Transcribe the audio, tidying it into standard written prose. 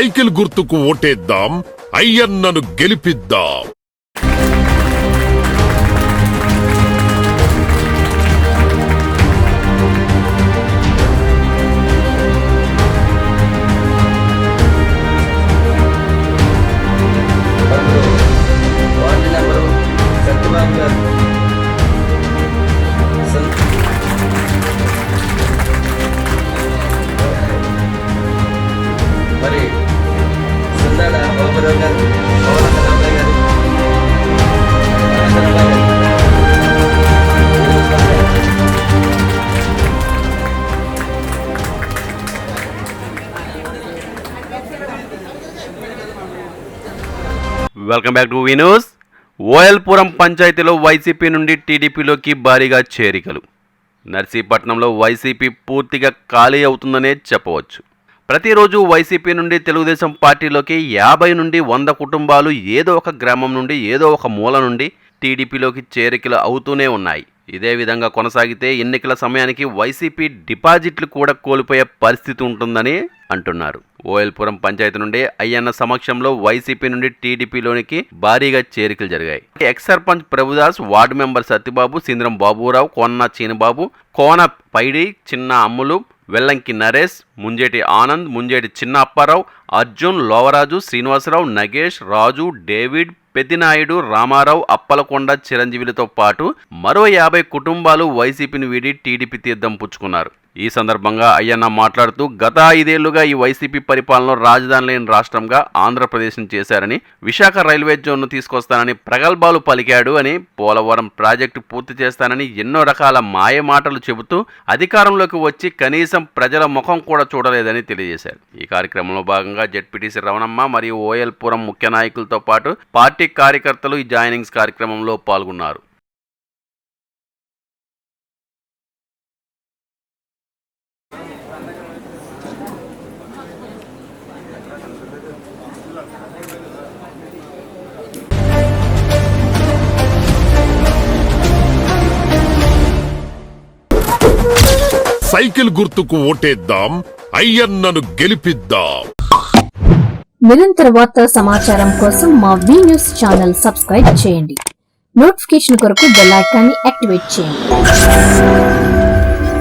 Cycle గుర్తుకు ఓటేద్దాం, అయ్యన్నను గెలిపిద్దాం. Welcome back to news. Oyalpuram పంచాయతీలో వైసీపీ నుండి టీడీపీలోకి భారీగా చేరికలు. నర్సీపట్నంలో వైసీపీ పూర్తిగా ఖాళీ అవుతుందనే చెప్పవచ్చు. ప్రతిరోజు వైసీపీ నుండి తెలుగుదేశం పార్టీలోకి 50 నుండి 100 కుటుంబాలు ఏదో ఒక గ్రామం నుండి ఏదో ఒక మూల నుండి టీడీపీలోకి చేరికలు అవుతూనే ఉన్నాయి. ఇదే విధంగా కొనసాగితే ఎన్నికల సమయానికి వైసీపీ డిపాజిట్లు కూడా కోల్పోయే పరిస్థితి ఉంటుందని అంటున్నారు. ఓయల్పురం పంచాయతీ నుండి అయ్యన్న సమక్షంలో వైసీపీ నుండి టీడీపీలోనికి భారీగా చేరికలు జరిగాయి. Ex sarpanch Prabhudas, ward member Satyababu, Sindram Baburao, Kona Chinababu, Kona Paidi, Chinna Ammulu, Vellanki Naresh, Munjeti Anand, Munjeti Chinna Apparao, Arjun, Lovaraju, Srinivasarao, Nagesh, Raju, David, Peddinaidu, Ramarao, Appalakonda, చిరంజీవిలతో పాటు మరో 50 కుటుంబాలు వైసీపీని వీడి టీడీపీ తీర్థం పుచ్చుకున్నారు. ఈ సందర్భంగా అయ్యన్న మాట్లాడుతూ గత 5 ఏళ్లుగా ఈ వైసీపీ పరిపాలనలో రాజధాని లేని రాష్ట్రంగా ఆంధ్రప్రదేశ్ను చేశారని, విశాఖ రైల్వే జోన్ను తీసుకొస్తానని ప్రగల్భాలు పలికాడు అని, పోలవరం ప్రాజెక్టు పూర్తి చేస్తానని ఎన్నో రకాల మాయ మాటలు చెబుతూ అధికారంలోకి వచ్చి కనీసం ప్రజల ముఖం కూడా చూడలేదని తెలియజేశారు. ఈ కార్యక్రమంలో భాగంగా జెడ్పీటీసీ రవణమ్మ మరియు ఓయల్పురం ముఖ్య నాయకులతో పాటు పార్టీ కార్యకర్తలు ఈ జాయినింగ్స్ కార్యక్రమంలో పాల్గొన్నారు. సైకిల్ గుర్తుకు ఓటేద్దాం, అయ్యన్నను గెలిపిద్దాం. నిరంతర వార్తా సమాచారం కోసం మా వి న్యూస్ ఛానల్ సబ్స్క్రైబ్ చేయండి. నోటిఫికేషన్ కొరకు బెల్ ఐకాన్ని యాక్టివేట్ చేయండి.